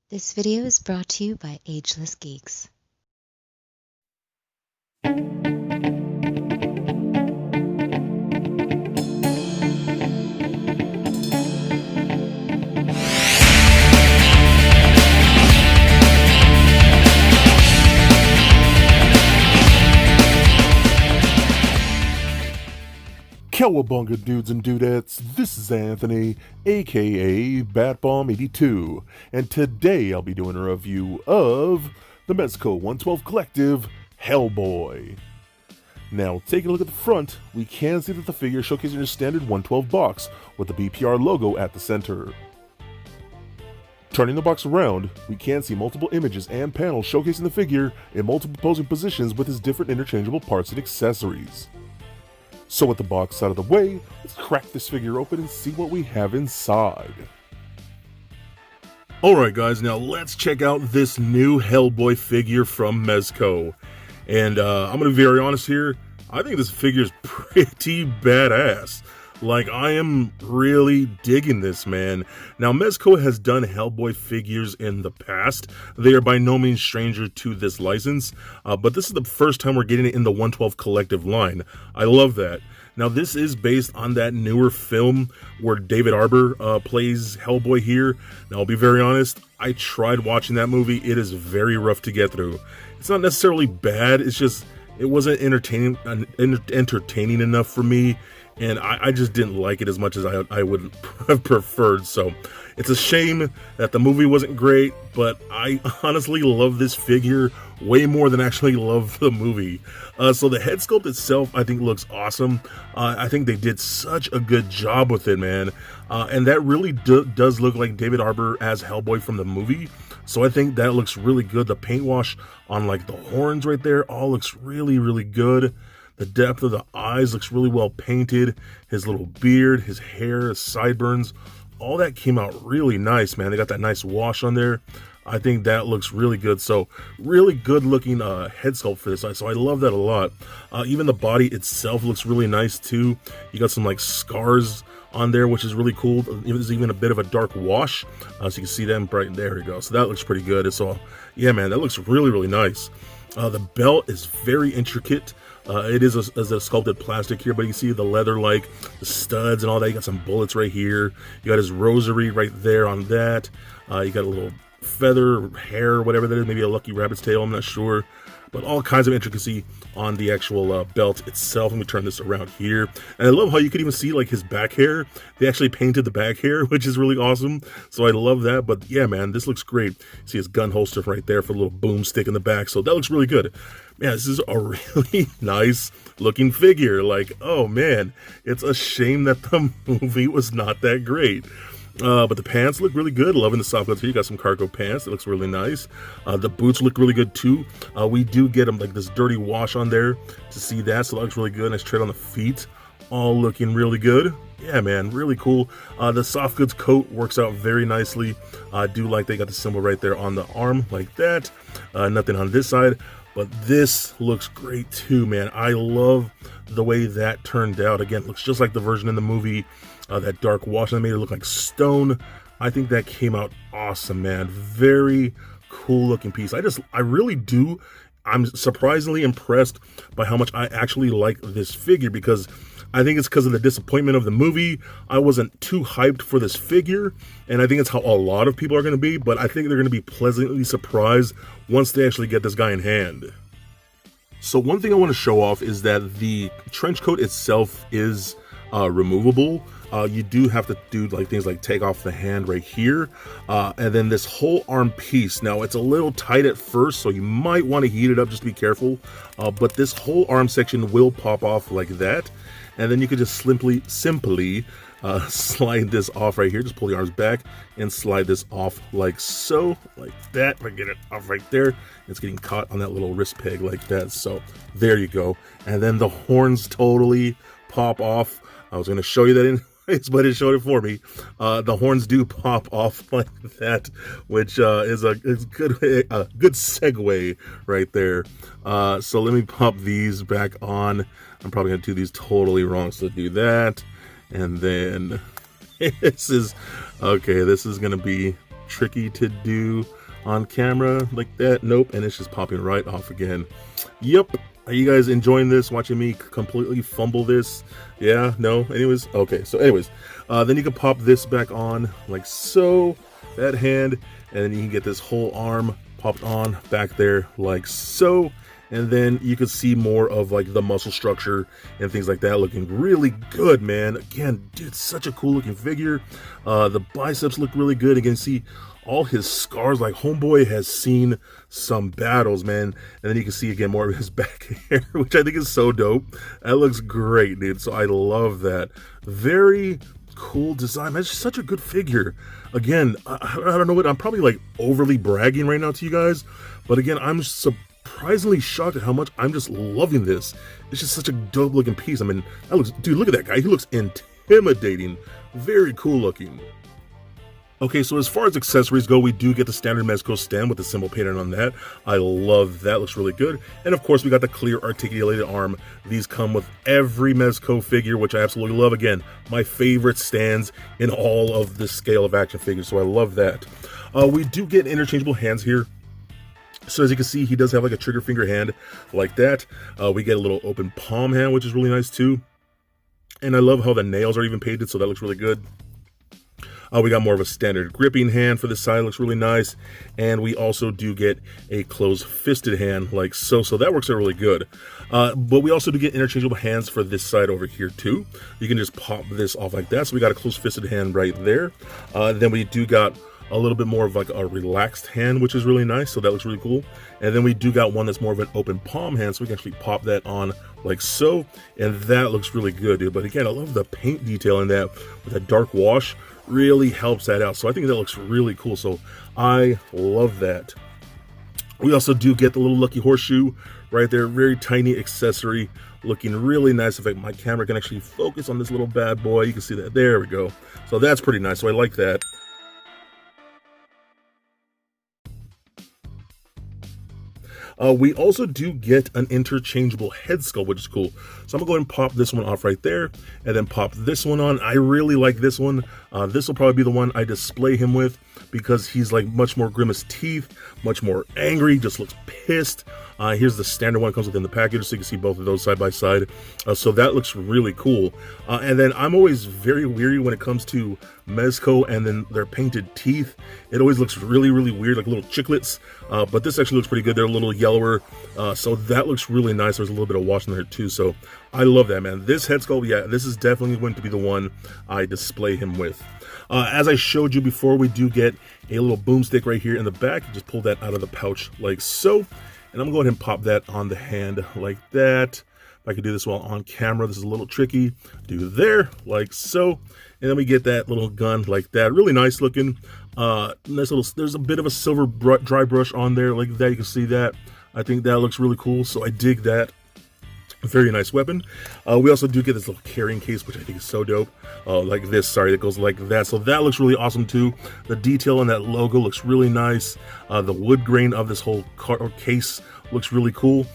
This video is brought to you by Ageless Geeks. Cowabunga dudes and dudettes, this is Anthony, aka Batbomb82, and today I'll be doing a review of the Mezco 112 Collective, Hellboy. Now, taking a look at the front, we can see that the figure is showcasing a standard 112 box with the BPR logo at the center. Turning the box around, we can see multiple images and panels showcasing the figure in multiple posing positions with his different interchangeable parts and accessories. So with the box out of the way, let's crack this figure open and see what we have inside. Alright guys, now let's check out this new Hellboy figure from Mezco. And I'm going to be very honest here, I think this figure is pretty badass. Like, I am really digging this, man. Now, Mezco has done Hellboy figures in the past. They are by no means stranger to this license, but this is the first time we're getting it in the 112 Collective line. I love that. Now, this is based on that newer film where David Arbor plays Hellboy here. Now, I'll be very honest, I tried watching that movie. It is very rough to get through. It's not necessarily bad, it's just, it wasn't entertaining enough for me. And I just didn't like it as much as I would have preferred. So it's a shame that the movie wasn't great, but I honestly love this figure way more than actually love the movie. So the head sculpt itself, I think, looks awesome. I think they did such a good job with it, man. And that really does look like David Arbor as Hellboy from the movie. So I think that looks really good. The paint wash on like the horns right there all looks really, really good. The depth of the eyes looks really well painted. His little beard, his hair, his sideburns, all that came out really nice, man. They got that nice wash on there. I think that looks really good. So really good looking head sculpt for this. So I love that a lot. Even the body itself looks really nice too. You got some like scars on there, which is really cool. There's even a bit of a dark wash, so you can see them bright. There we go. So that looks pretty good. So yeah, man, that looks really, really nice. The belt is very intricate. It is a sculpted plastic here, but you can see the leather, like the studs and all that. You got some bullets right here. You got his rosary right there on that. You got a little feather, hair, whatever that is, maybe a lucky rabbit's tail, I'm not sure. But all kinds of intricacy on the actual belt itself. Let me turn this around here. And I love how you can even see like his back hair. They actually painted the back hair, which is really awesome. So I love that. But yeah, man, this looks great. See his gun holster right there for a little boomstick in the back. So that looks really good. Man, this is a really nice looking figure. Like, oh man, it's a shame that the movie was not that great. But the pants look really good. Loving the soft goods here. You got some cargo pants. It looks really nice. The boots look really good too. We do get them like this dirty wash on there to see that. So that looks really good. Nice tread on the feet. All looking really good. Yeah, man, really cool. The soft goods coat works out very nicely. I do like they got the symbol right there on the arm like that. Nothing on this side. But this looks great too, man. I love the way that turned out. Again, it looks just like the version in the movie. That dark wash that made it look like stone. I think that came out awesome, man. Very cool looking piece. I really do. I'm surprisingly impressed by how much I actually like this figure, because I think it's because of the disappointment of the movie. I wasn't too hyped for this figure, and I think it's how a lot of people are going to be, but I think they're going to be pleasantly surprised once they actually get this guy in hand. So one thing I want to show off is that the trench coat itself is removable. You do have to do like things like take off the hand right here, and then this whole arm piece. Now it's a little tight at first, so you might want to heat it up, just to be careful. But this whole arm section will pop off like that, and then you can just simply slide this off right here. Just pull the arms back and slide this off like so, like that. If I get it off right there, it's getting caught on that little wrist peg like that. So there you go. And then the horns totally pop off. I was going to show you that but it showed it for me. The horns do pop off like that, which is a good segue right there. So let me pop these back on. I'm probably going to do these totally wrong, so do that. And then this is going to be tricky to do on camera like that. Nope, and it's just popping right off again. Yep. Are you guys enjoying this, watching me completely fumble this? Yeah, no, anyways, okay, so anyways, then you can pop this back on like so, that hand, and then you can get this whole arm popped on back there like so, and then you can see more of like the muscle structure and things like that, looking really good, man. Again, dude, such a cool looking figure. The biceps look really good. Again, see all his scars, like homeboy has seen some battles, man. And then you can see again more of his back hair, which I think is so dope. That looks great, dude. So I love that. Very cool design. That's such a good figure. Again, I don't know what, I'm probably like overly bragging right now to you guys, but again, I'm surprisingly shocked at how much I'm just loving this. It's just such a dope looking piece. I mean, that looks, dude, look at that guy. He looks intimidating. Very cool looking. Okay, so as far as accessories go, we do get the standard Mezco stem with the symbol painted on that. I love that, looks really good. And of course, we got the clear articulated arm. These come with every Mezco figure, which I absolutely love. Again, my favorite stands in all of the scale of action figures, so I love that. We do get interchangeable hands here. So as you can see, he does have like a trigger finger hand like that. We get a little open palm hand, which is really nice too. And I love how the nails are even painted, so that looks really good. We got more of a standard gripping hand for this side, looks really nice. And we also do get a closed fisted hand like so, so that works out really good. But we also do get interchangeable hands for this side over here too. You can just pop this off like that. So we got a closed fisted hand right there. Then we do got a little bit more of like a relaxed hand, which is really nice, so that looks really cool. And then we do got one that's more of an open palm hand, so we can actually pop that on like so, and that looks really good, dude. But again, I love the paint detail in that with that dark wash, really helps that out. So I think that looks really cool, so I love that. We also do get the little lucky horseshoe right there, very tiny accessory, looking really nice. In fact, my camera can actually focus on this little bad boy. You can see that, there we go. So that's pretty nice, so I like that. We also do get an interchangeable head sculpt, which is cool. So I'm gonna go ahead and pop this one off right there, and then pop this one on. I really like this one. This will probably be the one I display him with, because he's like much more grimace teeth, much more angry, just looks pissed. Here's the standard one that comes within the package, so you can see both of those side by side. So that looks really cool. And then I'm always very weary when it comes to Mezco and then their painted teeth. It always looks really, really weird, like little chiclets. But this actually looks pretty good. They're a little yellower, so that looks really nice. There's a little bit of wash in there too, so I love that, man. This head sculpt, yeah, this is definitely going to be the one I display him with. As I showed you before, we do get a little boomstick right here in the back. You just pull that out of the pouch like so. And I'm going to go ahead and pop that on the hand like that. If I could do this while on camera, this is a little tricky. Do there, like so. And then we get that little gun like that. Really nice looking. Nice little, there's a bit of a silver dry brush on there like that. You can see that. I think that looks really cool, so I dig that. Very nice weapon. We also do get this little carrying case, which I think is so dope. Like this, sorry, that goes like that. So that looks really awesome too. The detail on that logo looks really nice. The wood grain of this whole case looks really cool.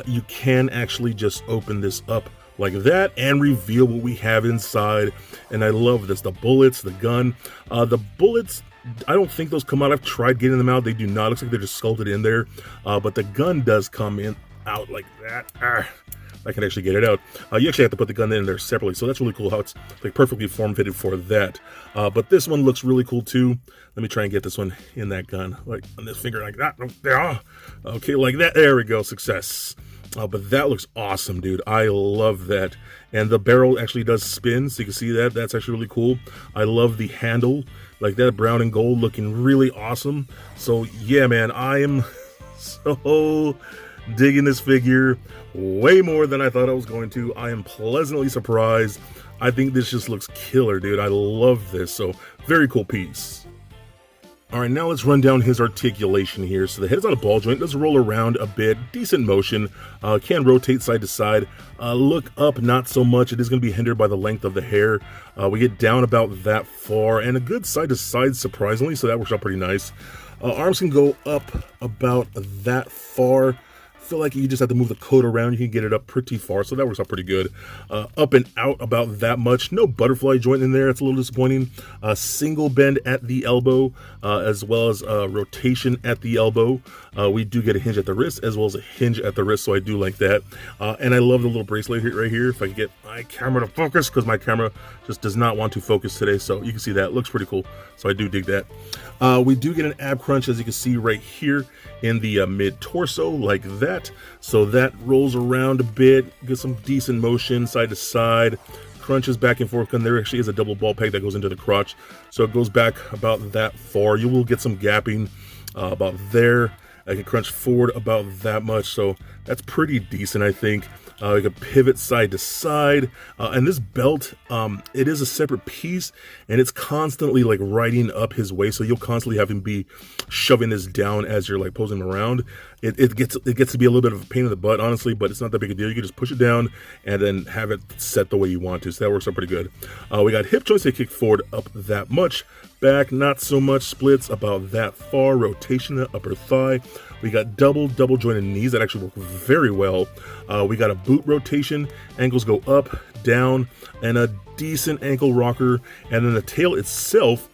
You can actually just open this up like that and reveal what we have inside. And I love this. The bullets, the gun. The bullets, I don't think those come out. I've tried getting them out. They do not. Looks like they're just sculpted in there. But the gun does come out like that. I can actually get it out. You actually have to put the gun in there separately, so that's really cool how it's like perfectly form-fitted for that. But this one looks really cool too. Let me try and get this one in that gun, like on this finger, like that. Okay, like that. There we go. Success. But that looks awesome, dude. I love that. And the barrel actually does spin, so you can see that. That's actually really cool. I love the handle, like that, brown and gold, looking really awesome. So yeah, man, I am so digging this figure way more than I thought I was going to. I am pleasantly surprised. I think this just looks killer, dude. I love this. So very cool piece. All right, now let's run down his articulation here. So the head's on a ball joint, does roll around a bit, decent motion, can rotate side to side. Look up, not so much. It is going to be hindered by the length of the hair. We get down about that far, and a good side to side, surprisingly, so that works out pretty nice. Arms can go up about that far. feel like you just have to move the coat around. You can get it up pretty far, so that works out pretty good. Up and out about that much. No butterfly joint in there. It's a little disappointing. Single bend at the elbow, as well as rotation at the elbow. We do get a hinge at the wrist, as well as a hinge at the wrist, so I do like that. And I love the little bracelet right here. If I can get my camera to focus, because my camera just does not want to focus today, so you can see that. Looks pretty cool, so I do dig that. We do get an ab crunch, as you can see right here in the mid-torso, like that. So that rolls around a bit, get some decent motion side to side, crunches back and forth, and there actually is a double ball peg that goes into the crotch. So it goes back about that far. You will get some gapping about there. I can crunch forward about that much, so that's pretty decent, I think. We can pivot side to side, and this belt, it is a separate piece, and it's constantly like riding up his waist, so you'll constantly have him be shoving this down as you're like posing him around. It gets to be a little bit of a pain in the butt, honestly, but it's not that big a deal. You can just push it down and then have it set the way you want to, so that works out pretty good. We got hip joints that kick forward up that much, back not so much, splits about that far, rotation the upper thigh. We got double jointed knees that actually work very well. We got a boot rotation, ankles go up, down, and a decent ankle rocker. And then the tail itself,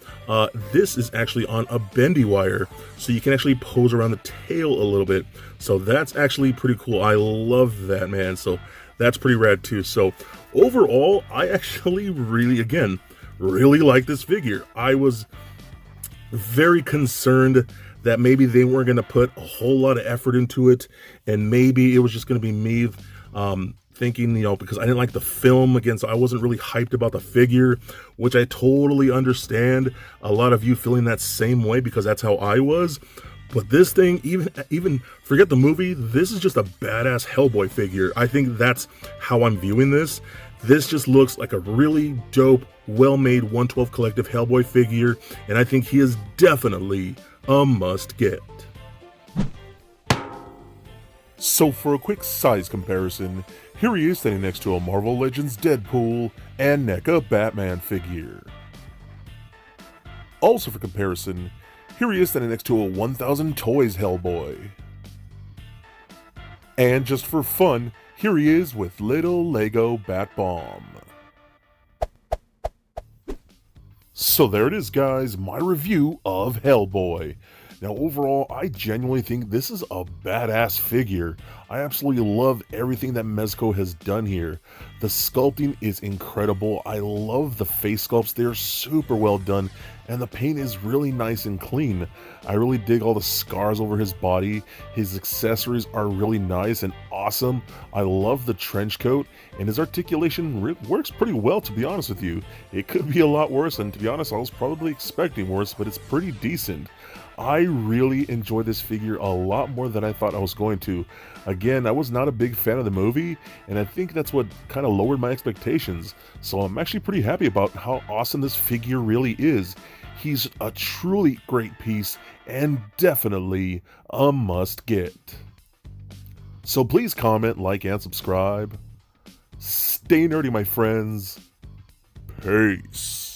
this is actually on a bendy wire, so you can actually pose around the tail a little bit. So that's actually pretty cool. I love that, man. So that's pretty rad too. So overall, I actually really like this figure. I was very concerned that maybe they weren't going to put a whole lot of effort into it, and maybe it was just going to be me thinking, because I didn't like the film, again, so I wasn't really hyped about the figure, which I totally understand a lot of you feeling that same way, because that's how I was. But this thing, even forget the movie, this is just a badass Hellboy figure. I think that's how I'm viewing this. This just looks like a really dope, well-made 112 Collective Hellboy figure, and I think he is definitely a must-get. So for a quick size comparison, here he is standing next to a Marvel Legends Deadpool and NECA Batman figure. Also for comparison, here he is standing next to a 1000 Toyz Hellboy. And just for fun, here he is with little Lego Bat Bomb. So there it is, guys, my review of Hellboy. Now overall, I genuinely think this is a badass figure. I absolutely love everything that Mezco has done here. The sculpting is incredible. I love the face sculpts. They're super well done, and the paint is really nice and clean. I really dig all the scars over his body. His accessories are really nice and awesome. I love the trench coat, and his articulation works pretty well, to be honest with you. It could be a lot worse, and to be honest, I was probably expecting worse, but it's pretty decent. I really enjoyed this figure a lot more than I thought I was going to. Again, I was not a big fan of the movie, and I think that's what kind of lowered my expectations. So I'm actually pretty happy about how awesome this figure really is. He's a truly great piece, and definitely a must-get. So please comment, like, and subscribe. Stay nerdy, my friends. Peace.